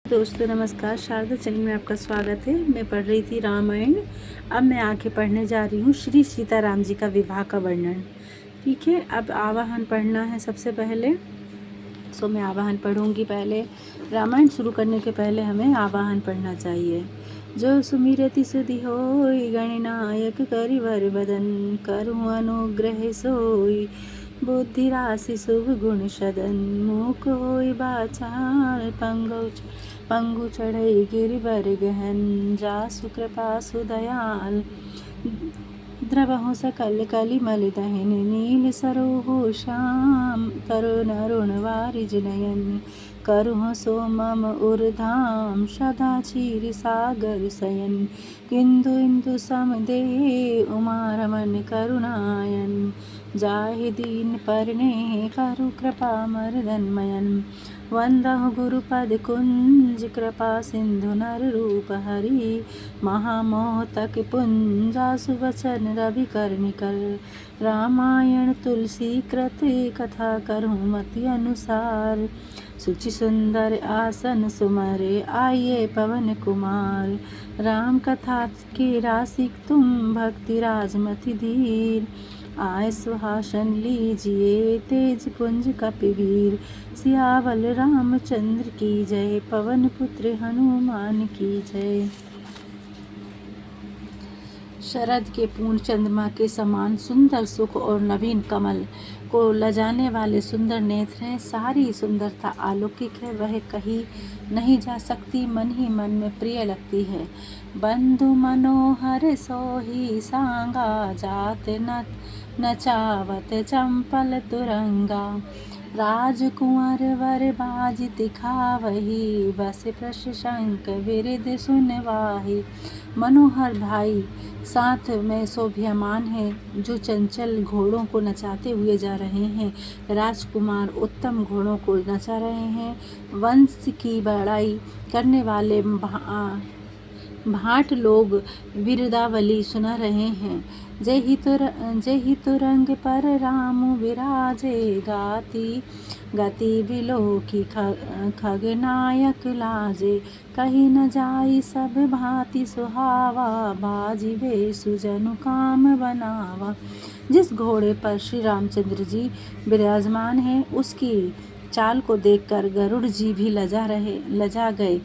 दोस्तों नमस्कार, शारदा चैनल में आपका स्वागत है। मैं पढ़ रही थी रामायण। अब मैं आगे पढ़ने जा रही हूँ श्री सीताराम जी का विवाह का वर्णन। ठीक है, अब आवाहन पढ़ना है सबसे पहले। सो मैं आवाहन पढ़ूंगी। पहले रामायण शुरू करने के पहले हमें आवाहन पढ़ना चाहिए। जो सुमिरति सुधि होई गणनायक करिवर बदन, करहु अनुग्रह सोई बुद्धि राशि शुभ गुण सदन, मूक होई बाचाल पंगु चढ़ई गिरिवर गहन, जासु कृपा सुदयाल द्रवहु सकल कलिमल दहन, नील सरोहु श्याम तरुण अरुण वारिज नयन, करुह सो मम उर्धाम सदा क्षीर सागर सयन, किंदु इंदु समदे उमा रमन करुणायन, जाहि दीन परने करु कृपा मर्दनमयन, वंदहु गुरुपद कुंज कृपा सिंधु नर रूप हरि, महामोह तक पुंजासु वचन रवि कर निकल, रामायण तुलसी कृत कथा करहु मति अनुसार, सुचि सुंदर आसन सुमरे आइए पवन कुमार, राम कथा की रासिक तुम भक्ति राजमति धीर, आय सुहासन लीजिए तेज पुंज कपिवीर, सियावल रामचंद्र की जय, पवन पुत्र हनुमान की जय। शरद के पूर्ण चंद्रमा के समान सुंदर सुख और नवीन कमल को लजाने वाले सुंदर नेत्र हैं। सारी सुंदरता अलौकिक है, वह कही नहीं जा सकती, मन ही मन में प्रिय लगती है। बंधु मनोहर सोही सांगा, जात नचावत चंपल तुरंगा, राजकुंवर वर बाज दिखावही, बस प्रशंक विरिद सुनवाही। मनोहर भाई साथ में शोभायमान है, जो चंचल घोड़ों को नचाते हुए जा रहे हैं। राजकुमार उत्तम घोड़ों को नचा रहे हैं। वंश की बड़ाई करने वाले भाट लोग वीरदावली सुना रहे हैं। जय ही तुरंग पर राम विराजे, गति बिलो की खगनायक लाजे, कहीं न जाई सब भांति सुहावा, बाजी वे सुजनु काम बनावा। जिस घोड़े पर श्री रामचंद्र जी विराजमान हैं, उसकी चाल को देखकर गरुड़ जी भी लजा गए।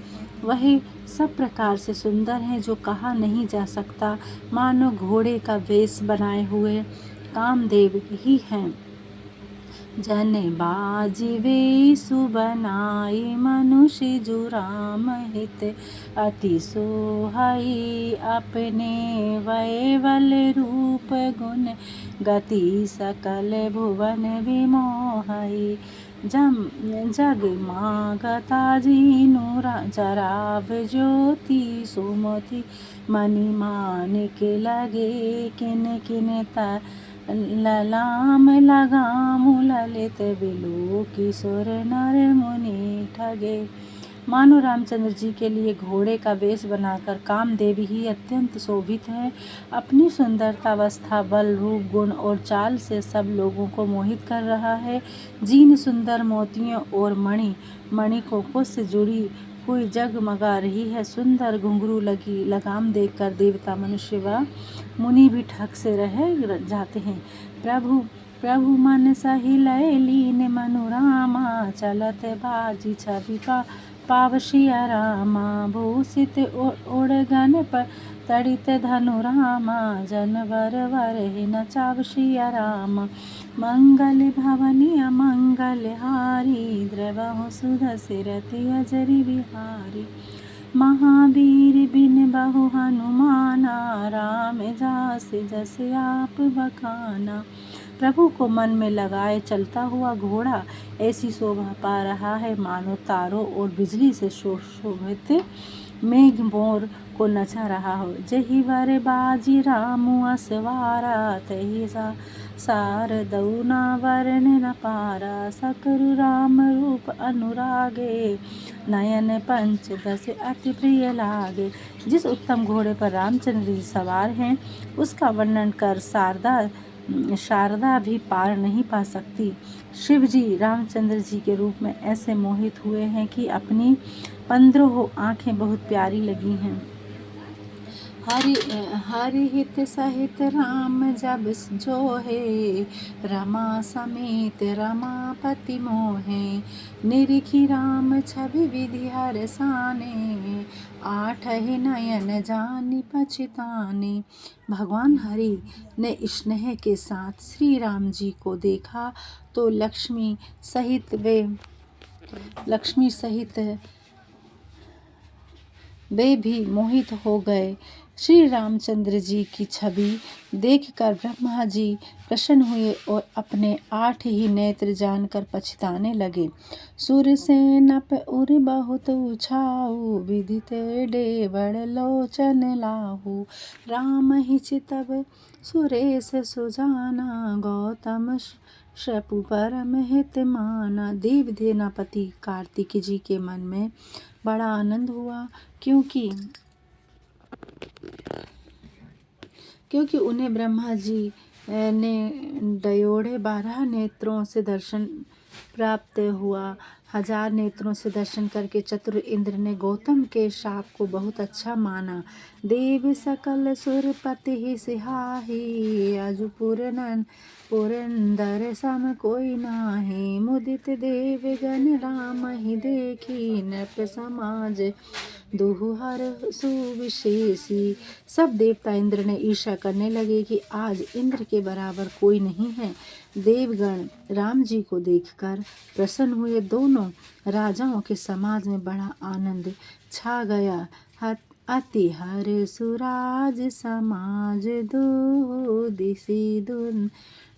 वह सब प्रकार से सुंदर हैं, जो कहा नहीं जा सकता, मानो घोड़े का वेश बनाए हुए कामदेव ही हैं। जन बाजिवे सुबनाई, मनुष्य जो राम हित अति सोहाई, अपने वैवल रूप गुण गति सकल भुवन विमोहाई, जग मागता जीनु जराव ज्योति, सुमति मणि मानिक लगे, किन किन ललाम लगाम ललित बिलो, किशोर नर मुनि ठगे। मानो रामचंद्र जी के लिए घोड़े का वेश बनाकर कामदेव ही अत्यंत शोभित है। अपनी सुंदरता, अवस्था, बल, रूप, गुण और चाल से सब लोगों को मोहित कर रहा है। जीन सुंदर मोतियों और मणिकों से जुड़ी हुई जगमगा रही है। सुंदर घुंघरू लगी लगाम देखकर देवता, मनुष्य व मुनि भी ठग से रह जाते हैं। प्रभु मन सही लय लीन मनोरामा, चलत बाजी छवि पावशिया रामा, भूषित उड़गन पर तड़ित धनु रामा, जनवर वरहि नचावशिया रामा, मंगल भवनि अमंगल हारी, द्रवहु सुधसि रति अजरि बिहारी, महावीर बिन बहु हनुमाना, राम जास जस आप बखाना। प्रभु को मन में लगाए चलता हुआ घोड़ा ऐसी शोभा पा रहा है, मानो तारों और बिजली से शोभित मेघ मोर को नचा रहा हो। जही वर बाजी रामु असवारा, तही सारदऊ ना वरण न पारा, सकरु राम रूप अनुरागे, नयन पंच दस अति प्रिय लागे। जिस उत्तम घोड़े पर रामचंद्र जी सवार हैं, उसका वर्णन कर शारदा शारदा भी पार नहीं पा सकती। शिव जी रामचंद्र जी के रूप में ऐसे मोहित हुए हैं कि अपनी 15 आँखें बहुत प्यारी लगी हैं। हरि हित सहित राम जब जो है, रमा समेत रमापति मोहे। निरिखी राम छवि विधि हर साने, आठ ही नयन जानि पछताने। भगवान हरि ने स्नेह के साथ श्री राम जी को देखा तो लक्ष्मी सहित वे भी मोहित हो गए। श्री रामचंद्र जी की छवि देखकर ब्रह्मा जी प्रसन्न हुए और अपने 8 ही नेत्र जानकर पछताने लगे। सूरसेनप उर बहुत उछाऊ, विदित डेवढ़ लोचन लाहू। राम ही चितव सुरेश सुजाना, गौतम शपु परम हित माना। देव सेनापति कार्तिक जी के मन में बड़ा आनंद हुआ, क्योंकि उन्हें ब्रह्मा जी ने दयोड़े 12 नेत्रों से दर्शन प्राप्त हुआ। 1000 नेत्रों से दर्शन करके चतुर इंद्र ने गौतम के शाप को बहुत अच्छा माना। देव सकल सुरपति ही सिहाही, अजु पुरंदर सम कोई नाही। मुदित देव गण राम ही देखी, नृप समाज दुहु हर सुविशेषी। सब देवता इंद्र ने ईर्ष्या करने लगे कि आज इंद्र के बराबर कोई नहीं है। देवगण राम जी को देखकर प्रसन्न हुए। दोनों राजाओं के समाज में बड़ा आनंद छा गया। अति हर सुराज समाज, दो दिशि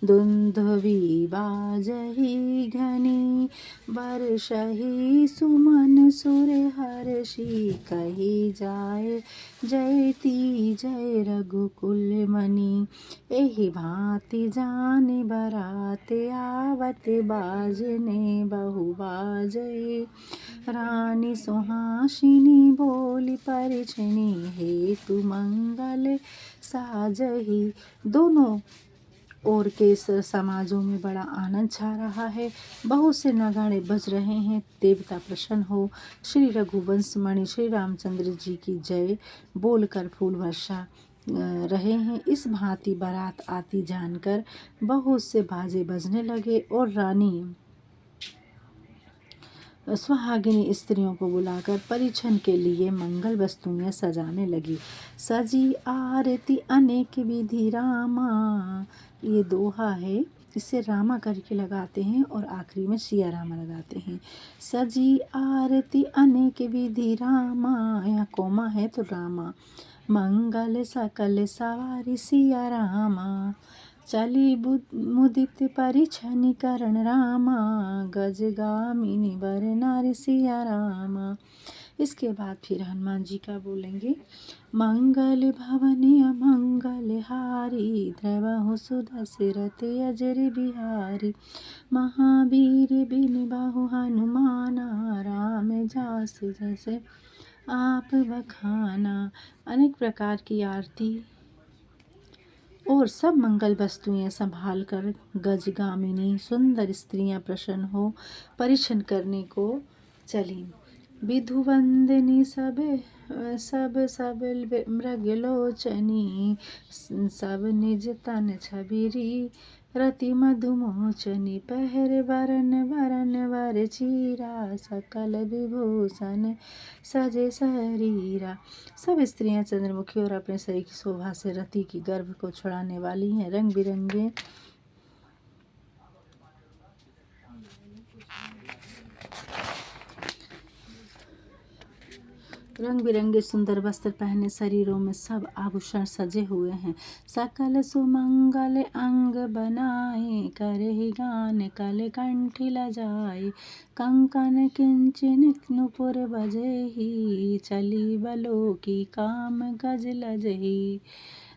दुंदुभि बाजहि घनी। बरसहि सुमन सुर हर्षि, कही जाय जयति जय रघुकुल मनि। एहि भांति जानि बरात आवत, बाजने बहु बाजै। रानी सुहासिनी बोली परिछनी, हेतु मंगल साजहि। दोनों और के समाजों में बड़ा आनंद छा रहा है। बहुत से नगाड़े बज रहे हैं। देवता प्रसन्न हो श्री रघुवंश मणि श्री रामचंद्र जी की जय बोलकर फूल वर्षा रहे हैं। इस भांति बारात आती जानकर बहुत से बाजे बजने लगे और रानी सुहागिनी स्त्रियों को बुलाकर परिछन के लिए मंगल वस्तुएं सजाने लगी। सजी आरती अनेक विधि रामा, ये दोहा है, इसे रामा करके लगाते हैं और आखिरी में सिया रामा लगाते हैं। सजी आरती अनेक विधि रामा, यहाँ कोमा है तो रामा। मंगल सकल सवारी सिया रामा, चली मुदित परिछनि करण रामा। गजगामिनी वर नारी सिया रामा। इसके बाद फिर हनुमान जी का बोलेंगे। मंगल भवनी अमंगल हारी, द्रवहु सुदशरथ अजर बिहारी। महावीर बिन बहु हनुमाना, राम जासु जस आप बखाना। अनेक प्रकार की आरती और सब मंगल वस्तुएं संभाल कर गजगामिनी सुंदर स्त्रियां प्रसन्न हो परिछन करने को चली। विधुवंदिनी सब मृगलोचनी, सब निज तन छबिरी। रति मधुमोचनी, पहर बरन वर चीरा। सकल विभूषण सजे शरीरा। सब स्त्रियां चंद्रमुखी और अपने शरीर की शोभा से रति की गर्भ को छुड़ाने वाली हैं। रंग बिरंगे सुंदर वस्त्र पहने, शरीरों में सब आभूषण सजे हुए हैं। सकल सुमंगल अंग बनाए, करहि गान कल कंठी लजाए। कंकन किंचन नुपुर बजहि, चली बलोकी काम गज लजहि।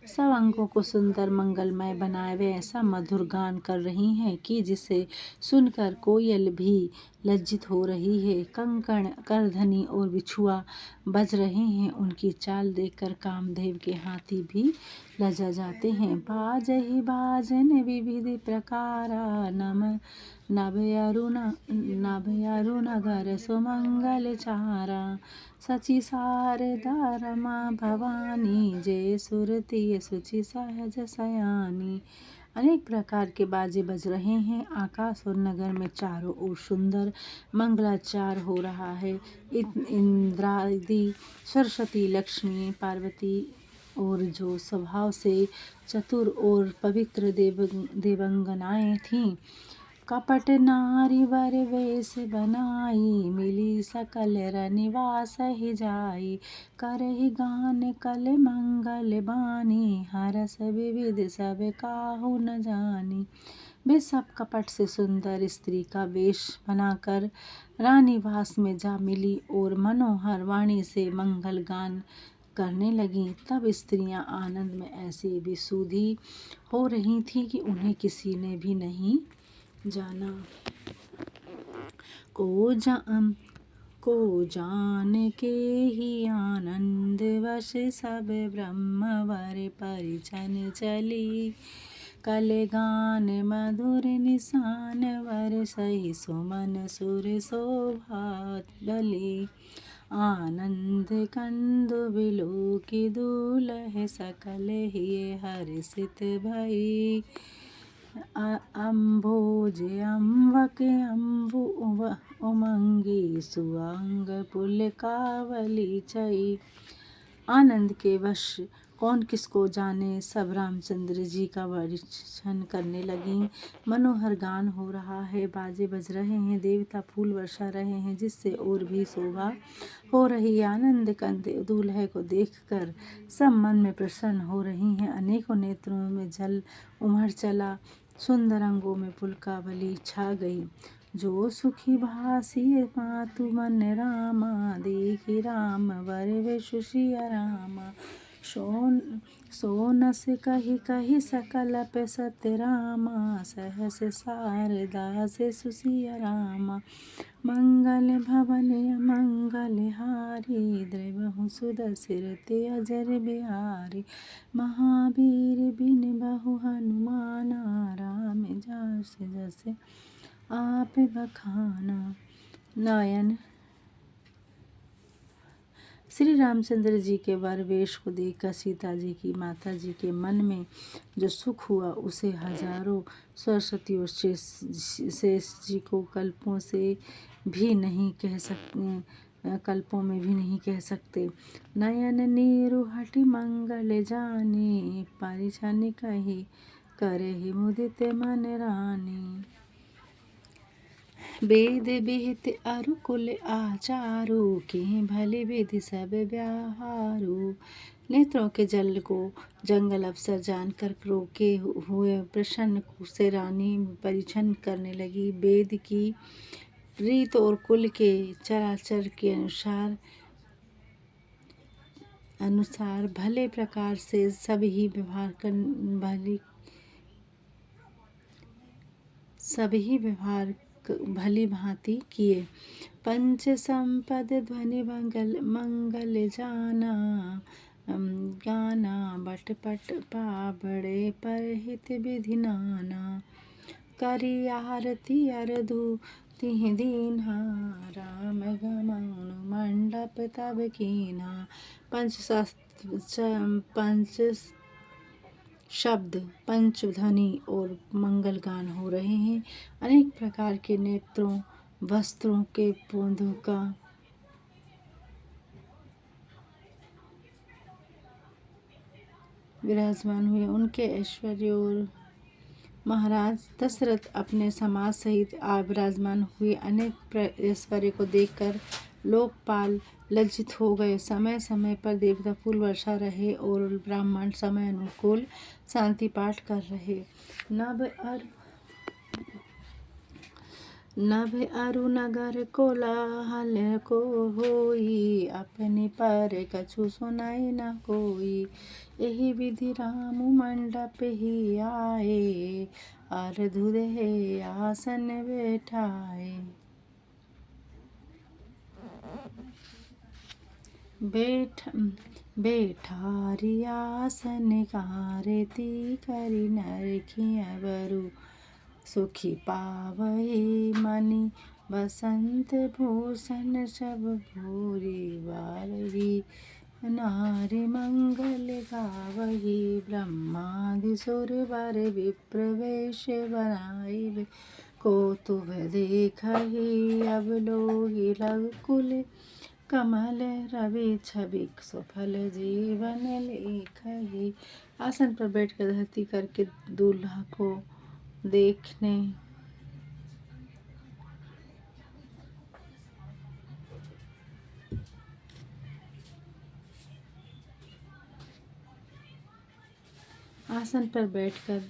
सब अंगों को सुंदर मंगलमय बनाए वे ऐसा मधुर गान कर रही हैं कि जिसे सुनकर कोयल भी लज्जित हो रही है। कंकण, करधनी और बिछुआ बज रहे हैं। उनकी चाल देखकर कामदेव के हाथी भी लजा जाते हैं। बाजहि बाजन विविध प्रकारा, नभ अरुणगर सुमंगल चारा। सची शारदा रमा भवानी, जय सुरति सुचि सहज सयानी। अनेक प्रकार के बाजे बज रहे हैं। आकाश और नगर में चारों ओर सुंदर मंगलाचार हो रहा है। इंद्रादि, सरस्वती, लक्ष्मी, पार्वती और जो स्वभाव से चतुर और पवित्र देवंगनाएं थीं, कपट नारी वर वेश बनाई, मिली सकल रनिवास ही जाई। करहि गान कल मंगल बानी, हरस विविध सब काहू न जानी। वे सब कपट से सुंदर स्त्री का वेश बनाकर रानीवास में जा मिली और मनोहर वाणी से मंगल गान करने लगी। तब स्त्रियां आनंद में ऐसी विशुद्धि हो रही थीं कि उन्हें किसी ने भी नहीं जाना। को जान के ही आनंद वश, सब ब्रह्मवर परिछन चली। कल गान मधुर निशान वर, सही सुमन सुर शोभा बली। आनंद कंदु बिलोकी दूल्ह, सकल ही हर्षित भई। अम्भोज अम्बक अम्बु उमंगी, सुअंग पुलकावली चई। आनंद के वश कौन किसको जाने, सब रामचंद्र जी का परिछन करने लगी। मनोहर गान हो रहा है, बाजे बज रहे हैं, देवता फूल वर्षा रहे हैं, जिससे और भी शोभा हो रही। आनंद कंद दूल्हे को देखकर सब मन में प्रसन्न हो रही हैं। अनेकों नेत्रों में जल उमड़ चला, सुंदर अंगों में पुलकावली छा गई। जो सुखी भासी मातु मन रामा, देखी राम वर वेश सिया रामा। सोनस कही कही सकल पे सत्य रामा, सहस शारदा से सुसिया रामा। मंगल भवन मंगल हारी, द्रवहु सुदसिर ते अजर बिहारी। महावीर बिन बहु हनुमाना, राम जस जस आप बखाना। नयन श्री रामचंद्र जी के वर वेश को देखकर सीता जी की माता जी के मन में जो सुख हुआ, उसे हजारों सरस्वती और शेष जी को कल्पों में भी नहीं कह सकते। नयन नीरु हटि मंगल जानी, परिछन कही करहि मुदित मन रानी। वेद विहित अरु कुल आचारू, की भली विधि सब व्यवहारू। नेत्रों के जल को जंगल अफसर जानकर रोके हुए प्रसन्न से रानी परिछन करने लगी। वेद की रीत और कुल के चराचर के अनुसार भले प्रकार से सभी व्यवहार भली भांति किए। पंच संपद ध्वनि मंगल जाना, गाना बट पट पाबड़े परहित विधि नाना। करी आरती अरधु तिहि दीन्हा, राम गमन मंडप तब कीन्हा। पंच शब्द, पंच ध्वनि और मंगल गान हो रहे हैं। अनेक प्रकार के नेत्रों वस्त्रों के पोंधों का विराजमान हुए। उनके ऐश्वर्य और महाराज दशरथ अपने समाज सहित विराजमान हुए। अनेक ऐश्वर्य को देखकर लोकपाल लज्जित हो गए। समय समय पर देवता फूल वर्षा रहे और ब्राह्मण समय अनुकूल शांति पाठ कर रहे। नभ अरु नगर कोलाहल को होई, अपने पर कछु सुनाई न कोई। एहि विधि राम मंडप ही आए, अरधु देह आसन बैठाए। बैठ बैठारी आसन कारती करी नरखियाँ बरु सुखी पावही मणि बसंत भूषण सब भूरी बारही नारी मंगल गावही ब्रह्मादि सुर वर विप्र वेश बनाई को तुभ देखहि अब लोगी रघुकुल कमल रवि छवि सुफल जीवन लेखहि। आसन पर बैठकर धरती करके दूल्हा को देखने आसन पर बैठकर